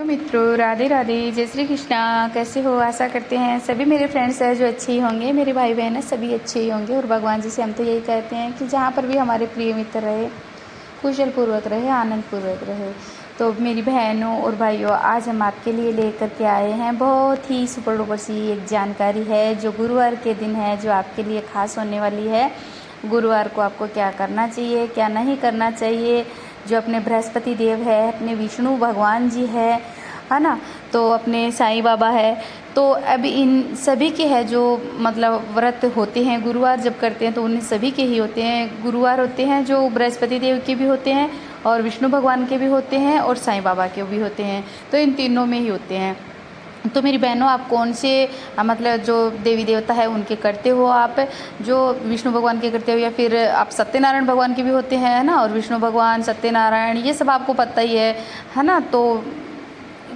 मित्रों, राधे राधे, जय श्री कृष्णा। कैसे हो? आशा करते हैं सभी मेरे फ्रेंड्स हैं जो अच्छे ही होंगे, मेरे भाई बहन हैं सभी अच्छे ही होंगे। और भगवान जी से हम तो यही कहते हैं कि जहाँ पर भी हमारे प्रिय मित्र रहे, कुशल पूर्वक रहे, आनंद पूर्वक रहे। तो मेरी बहनों और भाइयों, आज हम आपके लिए लेकर के आए हैं बहुत ही सुपर डुपर सी एक जानकारी है जो गुरुवार के दिन है, जो आपके लिए खास होने वाली है। गुरुवार को आपको क्या करना चाहिए, क्या नहीं करना चाहिए। जो अपने बृहस्पति देव है, अपने विष्णु भगवान जी है ना, तो अपने साईं बाबा है, तो अब इन सभी के है जो मतलब व्रत होते हैं गुरुवार जब करते हैं तो उन सभी के ही होते हैं। गुरुवार होते हैं जो बृहस्पति देव के भी होते हैं और विष्णु भगवान के भी होते हैं और साईं बाबा के भी होते हैं, तो इन तीनों में ही होते हैं। तो मेरी बहनों, आप कौन से मतलब जो देवी देवता है उनके करते हो? आप जो विष्णु भगवान के करते हो या फिर आप सत्यनारायण भगवान के भी होते हैं ना, और विष्णु भगवान, सत्यनारायण, ये सब आपको पता ही है ना, तो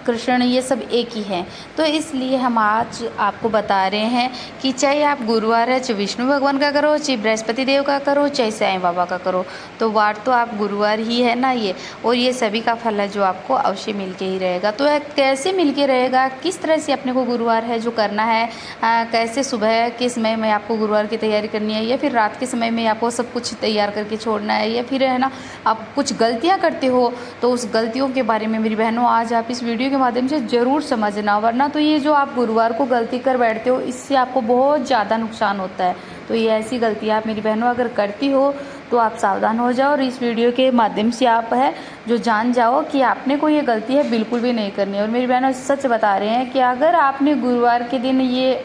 कृष्ण, ये सब एक ही हैं। तो इसलिए हम आज आपको बता रहे हैं कि चाहे आप गुरुवार है, चाहे विष्णु भगवान का करो, चाहे बृहस्पति देव का करो, चाहे साईं बाबा का करो, तो वार तो आप गुरुवार ही है ना ये, और ये सभी का फल है जो आपको अवश्य मिल के ही रहेगा। तो कैसे मिल के रहेगा, किस तरह से अपने को गुरुवार है जो करना है, कैसे सुबह के समय में आपको गुरुवार की तैयारी करनी है या फिर रात के समय में आपको सब कुछ तैयार करके छोड़ना है, या फिर है ना आप कुछ गलतियाँ करते हो तो उस गलतियों के बारे में मेरी बहनों आज आप इस वीडियो के माध्यम से ज़रूर समझना, वरना तो ये जो आप गुरुवार को गलती कर बैठते हो इससे आपको बहुत ज़्यादा नुकसान होता है। तो ये ऐसी गलतियाँ आप मेरी बहनों अगर करती हो तो आप सावधान हो जाओ और इस वीडियो के माध्यम से आप है जो जान जाओ कि आपने को ये गलती है बिल्कुल भी नहीं करनी है। और मेरी बहनों सच बता रहे हैं कि अगर आपने गुरुवार के दिन ये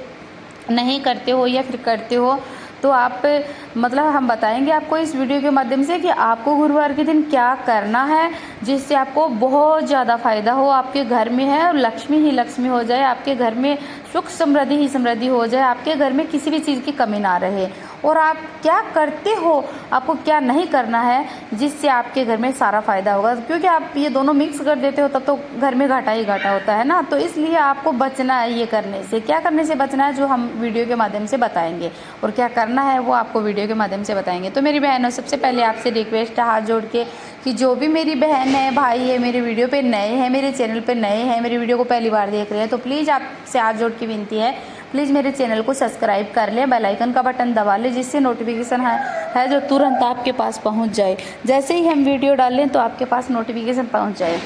नहीं करते हो या फिर करते हो तो आप मतलब हम बताएंगे आपको इस वीडियो के माध्यम से कि आपको गुरुवार के दिन क्या करना है जिससे आपको बहुत ज़्यादा फ़ायदा हो, आपके घर में है और लक्ष्मी ही लक्ष्मी हो जाए, आपके घर में सुख समृद्धि ही समृद्धि हो जाए, आपके घर में किसी भी चीज़ की कमी ना रहे। और आप क्या करते हो, आपको क्या नहीं करना है जिससे आपके घर में सारा फ़ायदा होगा, क्योंकि आप ये दोनों मिक्स कर देते हो तब तो घर में घाटा ही घाटा होता है ना। तो इसलिए आपको बचना है ये करने से। क्या करने से बचना है जो हम वीडियो के माध्यम से बताएंगे, और क्या करना है वो आपको वीडियो के माध्यम से बताएंगे। तो मेरी बहनों, सबसे पहले आपसे रिक्वेस्ट है हाथ जोड़ के कि जो भी मेरी बहन है, भाई है, मेरे वीडियो पे नए हैं, मेरे चैनल पे नए हैं, मेरे वीडियो को पहली बार देख रहे हैं, तो प्लीज़ आपसे हाथ जोड़ की विनती है, प्लीज़ मेरे चैनल को सब्सक्राइब कर लें, बेल आइकन का बटन दबा लें जिससे नोटिफिकेशन है जो तुरंत आपके पास पहुंच जाए। जैसे ही हम वीडियो डालें तो आपके पास नोटिफिकेशन पहुंच जाए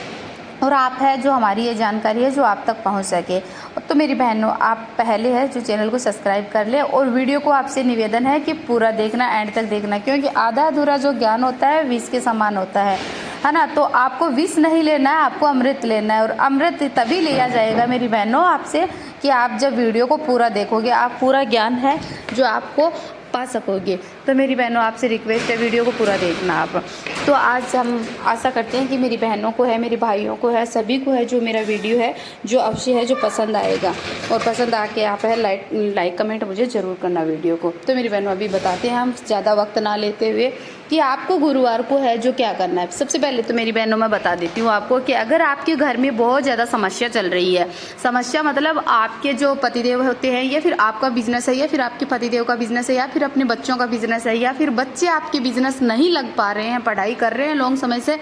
और आप है जो हमारी ये जानकारी है जो आप तक पहुंच सके। तो मेरी बहनों, आप पहले है जो चैनल को सब्सक्राइब कर ले और वीडियो को आपसे निवेदन है कि पूरा देखना, एंड तक देखना, क्योंकि आधा अधूरा जो ज्ञान होता है विष के समान होता है ना। तो आपको विष नहीं लेना है, आपको अमृत लेना है, और अमृत तभी लिया जाएगा मेरी बहनों आपसे कि आप जब वीडियो को पूरा देखोगे, आप पूरा ज्ञान है जो आपको पा सकोगे। तो मेरी बहनों आपसे रिक्वेस्ट है वीडियो को पूरा देखना आप। तो आज हम आशा करते हैं कि मेरी बहनों को है, मेरे भाइयों को है, सभी को है जो मेरा वीडियो है जो अवश्य है जो पसंद आएगा, और पसंद आके आप है लाइक कमेंट मुझे ज़रूर करना वीडियो को। तो मेरी बहनों अभी बताते हैं हम ज़्यादा वक्त ना लेते हुए कि आपको गुरुवार को है जो क्या करना है। सबसे पहले तो मेरी बहनों मैं बता देती हूँ आपको कि अगर आपके घर में बहुत ज़्यादा समस्या चल रही है, समस्या मतलब आपके जो पतिदेव होते हैं या फिर आपका बिजनेस है या फिर आपके पतिदेव का बिजनेस है या फिर अपने बच्चों का बिजनेस है या फिर बच्चे आपके बिजनेस नहीं लग पा रहे हैं, पढ़ाई कर रहे हैं लॉन्ग समय से,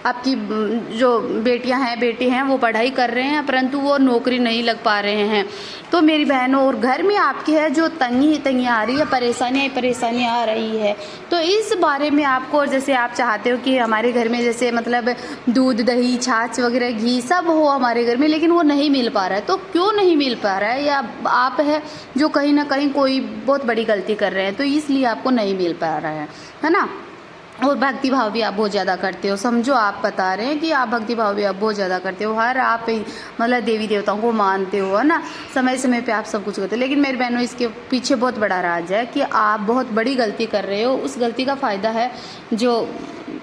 आपकी जो बेटियां हैं बेटे हैं वो पढ़ाई कर रहे हैं परंतु वो नौकरी नहीं लग पा रहे हैं, तो मेरी बहनों और घर में आपकी है जो तंगी आ रही है, परेशानियाँ आ रही है, तो इस बारे में आपको, जैसे आप चाहते हो कि हमारे घर में जैसे मतलब दूध दही छाछ वगैरह घी सब हो हमारे घर में, लेकिन वो नहीं मिल पा रहा है, तो क्यों नहीं मिल पा रहा है, या आप है जो कहीं ना कहीं कोई बहुत बड़ी गलती कर रहे हैं तो इसलिए आपको नहीं मिल पा रहा है ना। और भक्ति भाव भी आप बहुत ज़्यादा करते हो, समझो आप बता रहे हैं कि आप भक्ति भाव भी आप बहुत ज़्यादा करते हो, हर आप मतलब देवी देवताओं को मानते हो, है ना, समय समय पे आप सब कुछ करते हो, लेकिन मेरी बहनों इसके पीछे बहुत बड़ा राज है कि आप बहुत बड़ी गलती कर रहे हो। उस गलती का फ़ायदा है जो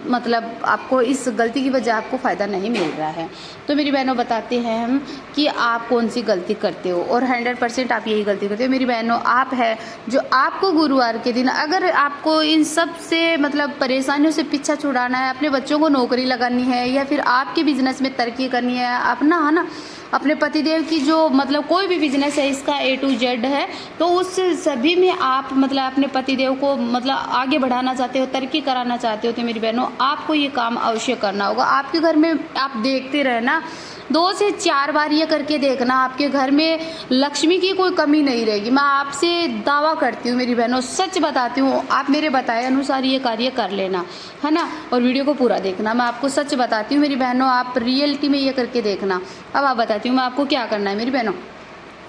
मतलब आपको इस गलती की वजह आपको फ़ायदा नहीं मिल रहा है। तो मेरी बहनों बताते हैं हम कि आप कौन सी गलती करते हो, और 100% आप यही गलती करते हो मेरी बहनों। आप है जो आपको गुरुवार के दिन अगर आपको इन सब से मतलब परेशानियों से पीछा छुड़ाना है, अपने बच्चों को नौकरी लगानी है या फिर आपके बिजनेस में तरक्की करनी है, अपना है ना अपने पतिदेव की जो मतलब कोई भी बिजनेस है इसका A to Z है, तो उस सभी में आप मतलब अपने पतिदेव को मतलब आगे बढ़ाना चाहते हो, तरक्की कराना चाहते हो, तो मेरी बहनों आपको ये काम अवश्य करना होगा। आपके घर में आप देखते रहना 2 से 4 बार ये करके देखना, आपके घर में लक्ष्मी की कोई कमी नहीं रहेगी। मैं आपसे दावा करती हूँ मेरी बहनों, सच बताती हूँ, आप मेरे बताए अनुसार ये कार्य कर लेना, है ना। और वीडियो को पूरा देखना, मैं आपको सच बताती हूँ मेरी बहनों, आप रियलिटी में ये करके देखना। अब आप बताती हूँ मैं आपको क्या करना है मेरी बहनों,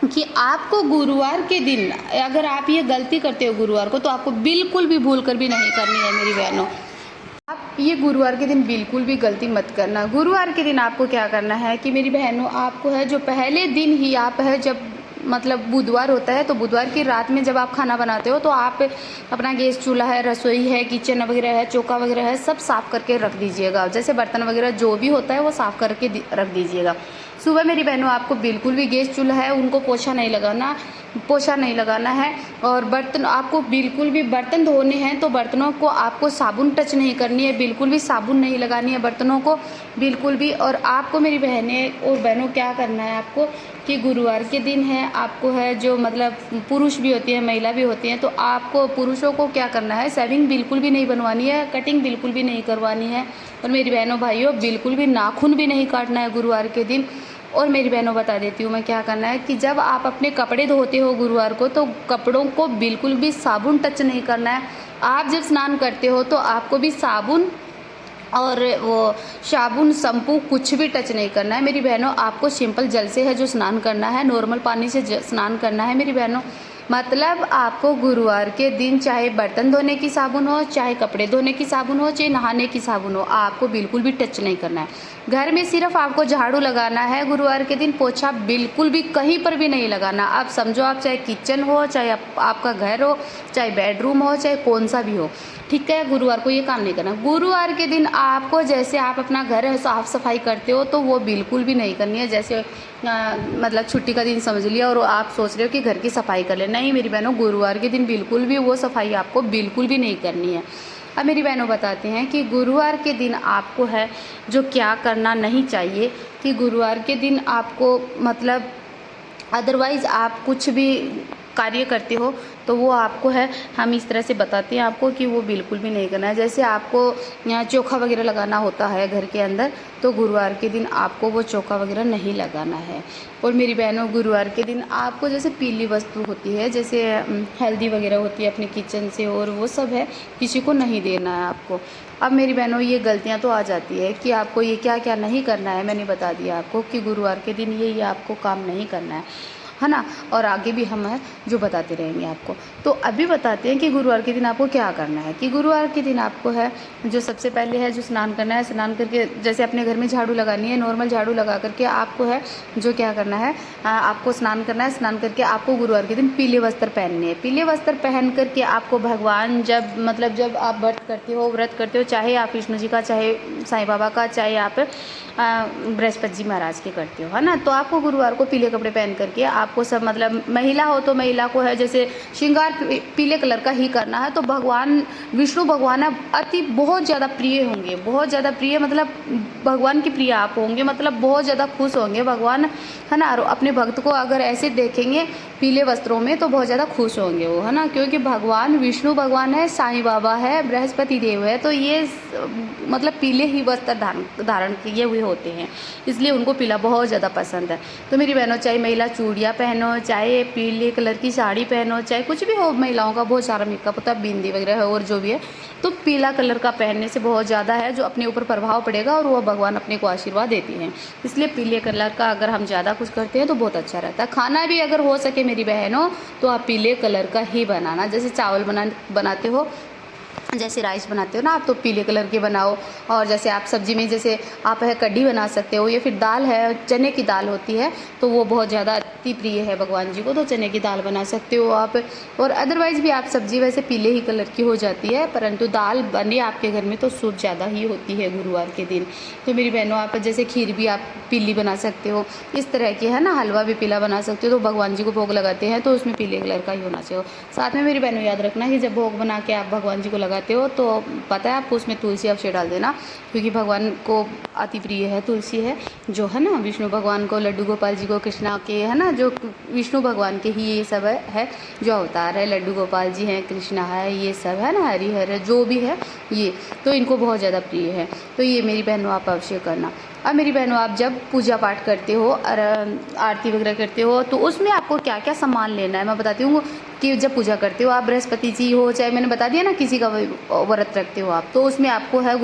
कि आपको गुरुवार के दिन अगर आप ये गलती करते हो गुरुवार को, तो आपको बिल्कुल भी भूल कर भी नहीं करनी है मेरी बहनों। आप ये गुरुवार के दिन बिल्कुल भी गलती मत करना। गुरुवार के दिन आपको क्या करना है कि मेरी बहनों, आपको है जो पहले दिन ही आप है, जब मतलब बुधवार होता है तो बुधवार की रात में जब आप खाना बनाते हो तो आप अपना गैस चूल्हा है, रसोई है, किचन वगैरह है, चौका वगैरह है, सब साफ़ करके रख दीजिएगा। जैसे बर्तन वगैरह जो भी होता है वो साफ़ करके रख दीजिएगा। सुबह मेरी बहनों आपको बिल्कुल भी गैस चूल्हा है उनको पोछा नहीं लगाना है। और बर्तन आपको बिल्कुल भी बर्तन धोने हैं तो बर्तनों को आपको साबुन टच नहीं करनी है, बिल्कुल भी साबुन नहीं लगानी है बर्तनों को बिल्कुल भी। और आपको मेरी बहनें और बहनों क्या करना है आपको कि गुरुवार के दिन है, आपको है जो मतलब पुरुष भी होती है महिला भी होती हैं, तो आपको पुरुषों को क्या करना है, शेविंग बिल्कुल भी नहीं बनवानी है, कटिंग बिल्कुल भी नहीं करवानी है। और मेरी बहनों भाइयों बिल्कुल भी नाखून भी नहीं काटना है गुरुवार के दिन। और मेरी बहनों बता देती हूँ मैं क्या करना है कि जब आप अपने कपड़े धोते हो गुरुवार को, तो कपड़ों को बिल्कुल भी साबुन टच नहीं करना है। आप जब स्नान करते हो तो आपको भी साबुन और वो साबुन शैम्पू कुछ भी टच नहीं करना है मेरी बहनों। आपको सिंपल जल से है जो स्नान करना है, नॉर्मल पानी से स्नान करना है मेरी बहनों। मतलब आपको गुरुवार के दिन चाहे बर्तन धोने की साबुन हो, चाहे कपड़े धोने की साबुन हो, चाहे नहाने की साबुन हो, आपको बिल्कुल भी टच नहीं करना है। घर में सिर्फ आपको झाड़ू लगाना है गुरुवार के दिन, पोछा बिल्कुल भी कहीं पर भी नहीं लगाना। आप समझो, आप चाहे किचन हो, चाहे आपका घर हो, चाहे बेडरूम हो, चाहे कौन सा भी हो, ठीक है, गुरुवार को ये काम नहीं करना। गुरुवार के दिन आपको जैसे आप अपना घर साफ़ सफाई करते हो तो वो बिल्कुल भी नहीं करनी है। जैसे मतलब छुट्टी का दिन समझ लिया और आप सोच रहे हो कि घर की सफाई कर ले, नहीं मेरी बहनों, गुरुवार के दिन बिल्कुल भी वो सफाई आपको बिल्कुल भी नहीं करनी है। अब मेरी बहनों बताते हैं कि गुरुवार के दिन आपको है जो क्या करना नहीं चाहिए, कि गुरुवार के दिन आपको मतलब अदरवाइज़ आप कुछ भी कार्य करते हो तो वो आपको है, हम इस तरह से बताते हैं आपको कि वो बिल्कुल भी नहीं करना है। जैसे आपको यहाँ चोखा वगैरह लगाना होता है घर के अंदर, तो गुरुवार के दिन आपको वो चोखा वगैरह नहीं लगाना है। और मेरी बहनों, गुरुवार के दिन आपको जैसे पीली वस्तु होती है, जैसे हल्दी वगैरह होती है अपने किचन से, और वो सब है किसी को नहीं देना है आपको। अब मेरी बहनों ये गलतियाँ तो आ जाती है कि आपको ये क्या क्या नहीं करना है, मैंने बता दिया आपको कि गुरुवार के दिन ये आपको काम नहीं करना है ना। और आगे भी हम है जो बताते रहेंगे आपको। तो अभी बताते हैं कि गुरुवार के दिन आपको क्या करना है। कि गुरुवार के दिन आपको है जो सबसे पहले है जो स्नान करना है, स्नान करके जैसे अपने घर में झाड़ू लगानी है, नॉर्मल झाड़ू लगा करके आपको है जो क्या करना है, आपको स्नान करना है। स्नान करके आपको गुरुवार के दिन पीले वस्त्र पहनने हैं। पीले वस्त्र पहन करके आपको भगवान जब आप व्रत करते हो, चाहे आप विष्णु जी का, चाहे साईं बाबा का, चाहे आप बृहस्पति जी महाराज के करते हो, है ना, तो आपको गुरुवार को पीले कपड़े पहन करके आपको सब मतलब महिला हो तो महिला को है जैसे श्रृंगार पीले कलर का ही करना है। तो भगवान विष्णु भगवान अति बहुत ज़्यादा प्रिय होंगे, बहुत ज़्यादा प्रिय, मतलब भगवान की प्रिय आप होंगे, मतलब बहुत ज़्यादा खुश होंगे भगवान, है ना। और अपने भक्त को अगर ऐसे देखेंगे पीले वस्त्रों में तो बहुत ज़्यादा खुश होंगे वो, है ना, क्योंकि भगवान विष्णु भगवान है, साईं बाबा है, बृहस्पति देव है, तो ये मतलब पीले ही वस्त्र धारण किए हुए होते हैं, इसलिए उनको पीला बहुत ज़्यादा पसंद है। तो मेरी बहनों, चाहे महिला चूड़ियाँ पहनो, चाहे पीले कलर की साड़ी पहनो, चाहे कुछ भी हो, महिलाओं का बहुत सारा मेकअप होता है, बिंदी वगैरह है और जो भी है, तो पीला कलर का पहनने से बहुत ज़्यादा है जो अपने ऊपर प्रभाव पड़ेगा और वो भगवान अपने को आशीर्वाद देती हैं। इसलिए पीले कलर का अगर हम ज़्यादा कुछ करते हैं तो बहुत अच्छा रहता है। खाना भी अगर हो सके मेरी बहनों तो आप पीले कलर का ही बनाना। जैसे चावल बनाते हो, जैसे राइस बनाते हो ना आप, तो पीले कलर के बनाओ। और जैसे आप सब्जी में जैसे आप है कढ़ी बना सकते हो, या फिर दाल है, चने की दाल होती है तो वो बहुत ज़्यादा अति प्रिय है भगवान जी को, तो चने की दाल बना सकते हो आप। और अदरवाइज़ भी आप सब्जी वैसे पीले ही कलर की हो जाती है, परंतु दाल बने आपके घर में तो शुद्ध ज़्यादा ही होती है गुरुवार के दिन। तो मेरी बहनों, आप जैसे खीर भी आप पीली बना सकते हो, इस तरह की, है ना, हलवा भी पीला बना सकते हो। तो भगवान जी को भोग लगाते हैं तो उसमें पीले कलर का ही होना चाहिए। साथ में मेरी बहनों याद रखना कि जब भोग बना के आप भगवान जी को लगाते हो तो पता है आपको उसमें तुलसी अवश्य डाल देना, क्योंकि भगवान को अति प्रिय है तुलसी है, जो है ना विष्णु भगवान को, लड्डू गोपाल जी को, कृष्णा के, है ना, जो विष्णु भगवान के ही ये सब है जो अवतार है, लड्डू गोपाल जी हैं, कृष्णा है, ये सब है ना, हरिहर जो भी है ये, तो इनको बहुत ज़्यादा प्रिय है। तो ये मेरी बहनों आप अवश्य करना। अब मेरी बहनों, आप जब पूजा पाठ करते हो और आरती वगैरह करते हो तो उसमें आपको क्या क्या सामान लेना है मैं बताती हूँ। कि जब पूजा करते हो आप बृहस्पति जी हो, चाहे मैंने बता दिया ना किसी का व्रत रखते हो आप, तो उसमें आपको है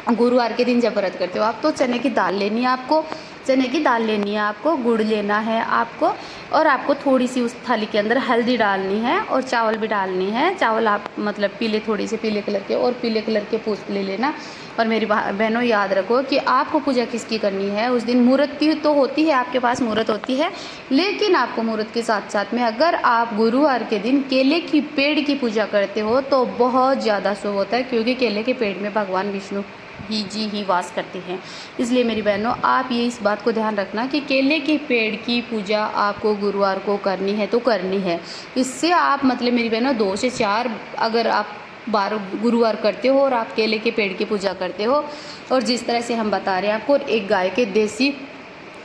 गुरुवार के दिन जब व्रत करते हो आप, तो चने की दाल लेनी है आपको, चने की दाल लेनी है आपको, गुड़ लेना है आपको, और आपको थोड़ी सी उस थाली के अंदर हल्दी डालनी है और चावल भी डालनी है। चावल आप मतलब पीले, थोड़ी से पीले कलर के, और पीले कलर के पुष्प ले लेना। और मेरी बहनों याद रखो कि आपको पूजा किसकी करनी है उस दिन। मुहूर्त की तो होती है, आपके पास मुहूर्त होती है, लेकिन आपको मुहूर्त के साथ साथ में अगर आप गुरुवार के दिन केले की पेड़ की पूजा करते हो तो बहुत ज़्यादा शुभ होता है, क्योंकि केले के पेड़ में भगवान विष्णु ही वास करते हैं। इसलिए मेरी बहनों, आप ये इस बात को ध्यान रखना कि केले के पेड़ की पूजा आपको गुरुवार को करनी है तो करनी है। इससे आप मतलब मेरी बहनों 2 से 4 अगर आप बार गुरुवार करते हो और आप केले के पेड़ की पूजा करते हो, और जिस तरह से हम बता रहे हैं आपको, एक गाय के देसी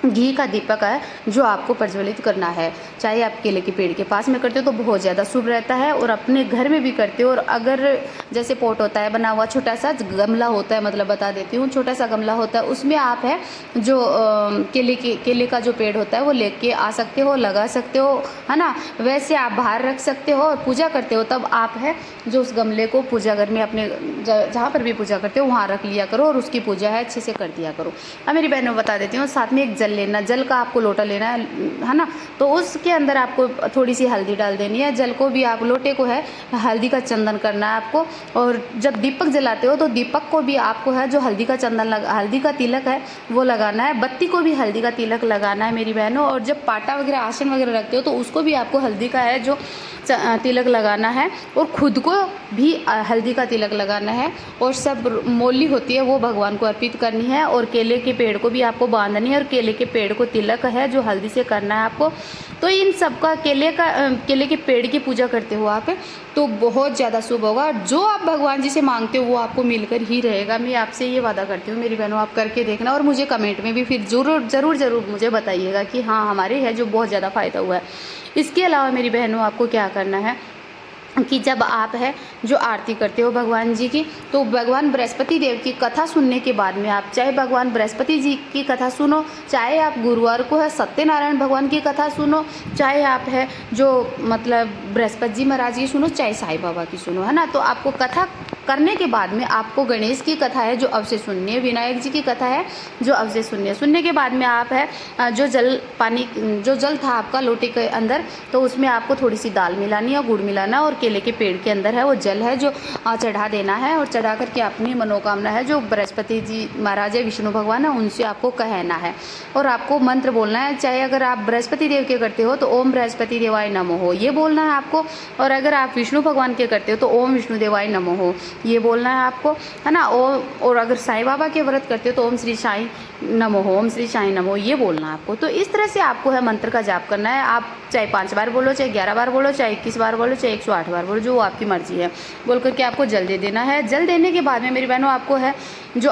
घी का दीपक है जो आपको प्रज्वलित करना है। चाहे आप केले के पेड़ के पास में करते हो तो बहुत ज़्यादा शुभ रहता है, और अपने घर में भी करते हो। और अगर जैसे पॉट होता है बना हुआ, छोटा सा गमला होता है, मतलब बता देती हूँ, छोटा सा गमला होता है, उसमें आप है जो केले का जो पेड़ होता है वो लेके आ सकते हो, लगा सकते हो, है ना। वैसे आप बाहर रख सकते हो और पूजा करते हो तब आप है जो उस गमले को पूजा घर में अपने जहाँ पर भी पूजा करते हो वहाँ रख लिया करो, और उसकी पूजा है अच्छे से कर दिया करो। अब मेरी बहनों बता देती हूँ, साथ में एक जल लेना, जल का आपको लोटा लेना है ना। तो उसके अंदर आपको थोड़ी सी हल्दी डाल देनी है। जल को भी आप, लोटे को है हल्दी का चंदन करना है आपको। और जब दीपक जलाते हो तो दीपक को भी आपको है जो हल्दी का चंदन हल्दी का तिलक है वो लगाना है। बत्ती को भी हल्दी का तिलक लगाना है मेरी बहनों। और जब पाटा वगैरह आसन वगैरह रखते हो तो उसको भी आपको हल्दी का है जो तिलक लगाना है, और खुद को भी हल्दी का तिलक लगाना है। और सब मोली होती है वो भगवान को अर्पित करनी है। और केले के पेड़ को भी आपको बांधनी है, और केले के पेड़ को तिलक है जो हल्दी से करना है आपको। तो इन सब का केले के पेड़ की पूजा करते हो आप, तो बहुत ज़्यादा शुभ होगा। जो आप भगवान जी से मांगते हो वो आपको मिलकर ही रहेगा। मैं आपसे ये वादा करती हूँ मेरी बहनों, आप करके देखना, और मुझे कमेंट में भी फिर ज़रूर मुझे बताइएगा कि हाँ हमारे है जो बहुत ज़्यादा फ़ायदा हुआ है। इसके अलावा मेरी बहनों आपको क्या करना है कि जब आप है जो आरती करते हो भगवान जी की, तो भगवान बृहस्पति देव की कथा सुनने के बाद में आप चाहे भगवान बृहस्पति जी की कथा सुनो, चाहे आप गुरुवार को है सत्यनारायण भगवान की कथा सुनो, चाहे आप है जो मतलब बृहस्पति जी महाराज की सुनो, चाहे साईं बाबा की सुनो, है ना। तो आपको कथा करने के बाद में आपको गणेश की कथा है जो अवश्य सुननी है, विनायक जी की कथा है जो अवश्य सुननी है। सुनने के बाद में आप है जो जल था आपका लोटे के अंदर, तो उसमें आपको थोड़ी सी दाल मिलानी है, गुड़ मिलाना, और केले के पेड़ के अंदर है वो जल है जो चढ़ा देना है। और चढ़ा करके अपनी मनोकामना है जो बृहस्पति जी महाराज है विष्णु भगवान है उनसे आपको कहना है, और आपको मंत्र बोलना है। चाहे अगर आप बृहस्पति देव के करते हो तो ओम बृहस्पति देवाय नमः ये बोलना है आपको, और अगर आप विष्णु भगवान के करते हो तो ओम विष्णु देवाय नमः ये बोलना है आपको, है ना। और अगर साईं बाबा के व्रत करते हो तो ओम श्री साईं नमः, ओम श्री साईं नमः ये बोलना है आपको। तो इस तरह से आपको है मंत्र का जाप करना है। आप चाहे 5 बार बोलो, चाहे 11 बार बोलो, चाहे 21 बार बोलो, चाहे 108 बार बोलो, जो आपकी मर्जी है, बोल करके आपको जल दे देना है। जल देने के बाद में मेरी बहनों आपको है जो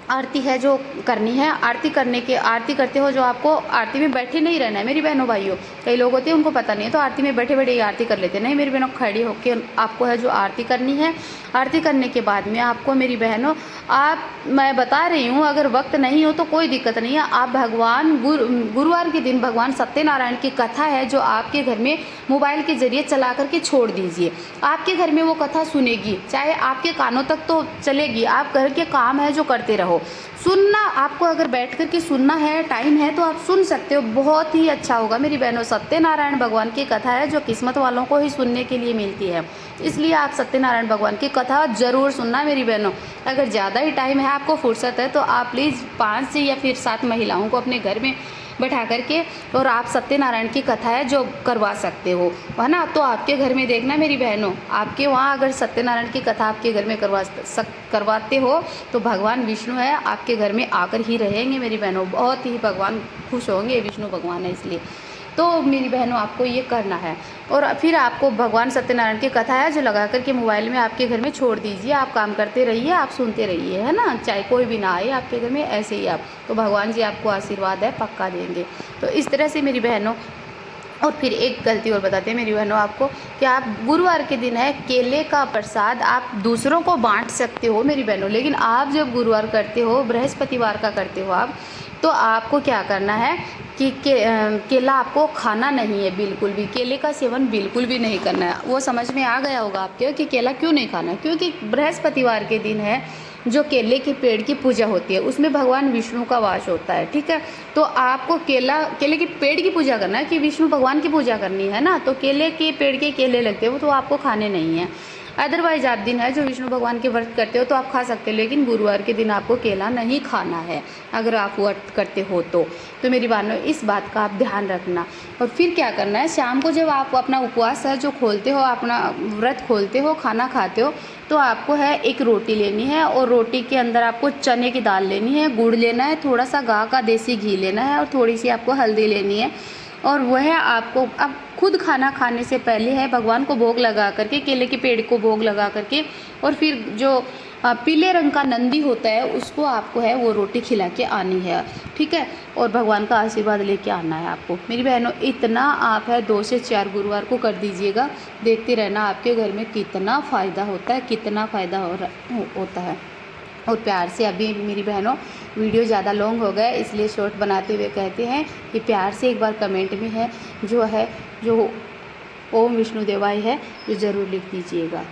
आरती है जो करनी है। आरती करते हो जो आपको आरती में बैठे नहीं रहना है मेरी बहनों भाइयों। कई लोग होते हैं उनको पता नहीं है तो आरती में बैठे बैठे आरती कर लेते हैं। नहीं मेरी बहनों, खड़ी होकर आपको है जो आरती करनी है। आरती करने के बाद में आपको मेरी बहनों, मैं बता रही हूँ, अगर वक्त नहीं हो तो कोई दिक्कत नहीं है, आप भगवान गुरुवार के दिन भगवान सत्यनारायण की कथा है जो आपके घर में मोबाइल के जरिए चला करके छोड़ दीजिए। आपके घर में वो कथा सुनेगी, चाहे आपके कानों तक तो चलेगी, आप घर के काम है जो करते रहो। सुनना आपको, अगर बैठ कर के सुनना है, टाइम है तो आप सुन सकते हो, बहुत ही अच्छा होगा मेरी बहनों। सत्यनारायण भगवान की कथा है जो किस्मत वालों को ही सुनने के लिए मिलती है, इसलिए आप सत्यनारायण भगवान की कथा ज़रूर सुनना मेरी बहनों। अगर ज़्यादा ही टाइम है, आपको फुर्सत है, तो आप प्लीज़ 5 से या फिर 7 महिलाओं को अपने घर में बैठा करके और आप सत्यनारायण की कथा है जो करवा सकते हो, है ना। तो आपके घर में देखना मेरी बहनों, आपके वहाँ अगर सत्यनारायण की कथा आपके घर में करवाते हो तो भगवान विष्णु है आपके घर में आकर ही रहेंगे मेरी बहनों। बहुत ही भगवान खुश होंगे, विष्णु भगवान है इसलिए। तो मेरी बहनों आपको ये करना है, और फिर आपको भगवान सत्यनारायण की कथा है जो लगा करके मोबाइल में आपके घर में छोड़ दीजिए। आप काम करते रहिए, आप सुनते रहिए, है ना, चाहे कोई भी ना आए आपके घर में, ऐसे ही आप, तो भगवान जी आपको आशीर्वाद है पक्का देंगे। तो इस तरह से मेरी बहनों और फिर एक गलती और बताते हैं मेरी बहनों आपको कि आप गुरुवार के दिन है केले का प्रसाद आप दूसरों को बांट सकते हो मेरी बहनों, लेकिन आप जब गुरुवार करते हो, बृहस्पतिवार का करते हो आप, तो आपको क्या करना है कि केला आपको खाना नहीं है, बिल्कुल भी केले का सेवन बिल्कुल भी नहीं करना है। वो समझ में आ गया होगा आपके कि केला क्यों नहीं खाना है, क्योंकि बृहस्पतिवार के दिन है जो केले के पेड़ की पूजा होती है, उसमें भगवान विष्णु का वास होता है, ठीक है। तो आपको केले के पेड़ की पूजा करना है कि विष्णु भगवान की पूजा करनी है ना, तो केले के पेड़ के केले लगते हैं वो तो आपको खाने नहीं है। अदरवाइज आप दिन है जो विष्णु भगवान के व्रत करते हो तो आप खा सकते हो, लेकिन गुरुवार के दिन आपको केला नहीं खाना है अगर आप व्रत करते हो तो मेरी बहनों इस बात का आप ध्यान रखना। और फिर क्या करना है, शाम को जब आप अपना उपवास है जो खोलते हो, अपना व्रत खोलते हो, खाना खाते हो, तो आपको है एक रोटी लेनी है और रोटी के अंदर आपको चने की दाल लेनी है, गुड़ लेना है, थोड़ा सा गाय का देसी घी लेना है और थोड़ी सी आपको हल्दी लेनी है। और वह आपको अब खुद खाना खाने से पहले है भगवान को भोग लगा करके, केले के पेड़ को भोग लगा करके, और फिर जो पीले रंग का नंदी होता है उसको आपको है वो रोटी खिला के आनी है, ठीक है। और भगवान का आशीर्वाद लेके आना है आपको मेरी बहनों। इतना आप है 2 से 4 गुरुवार को कर दीजिएगा, देखते रहना आपके घर में कितना फ़ायदा होता है, कितना फ़ायदा होता है। और प्यार से, अभी मेरी बहनों वीडियो ज़्यादा लॉन्ग हो गया इसलिए शॉर्ट बनाते हुए कहते हैं कि प्यार से एक बार कमेंट में है जो ओम विष्णु देवाय है जो ज़रूर लिख दीजिएगा।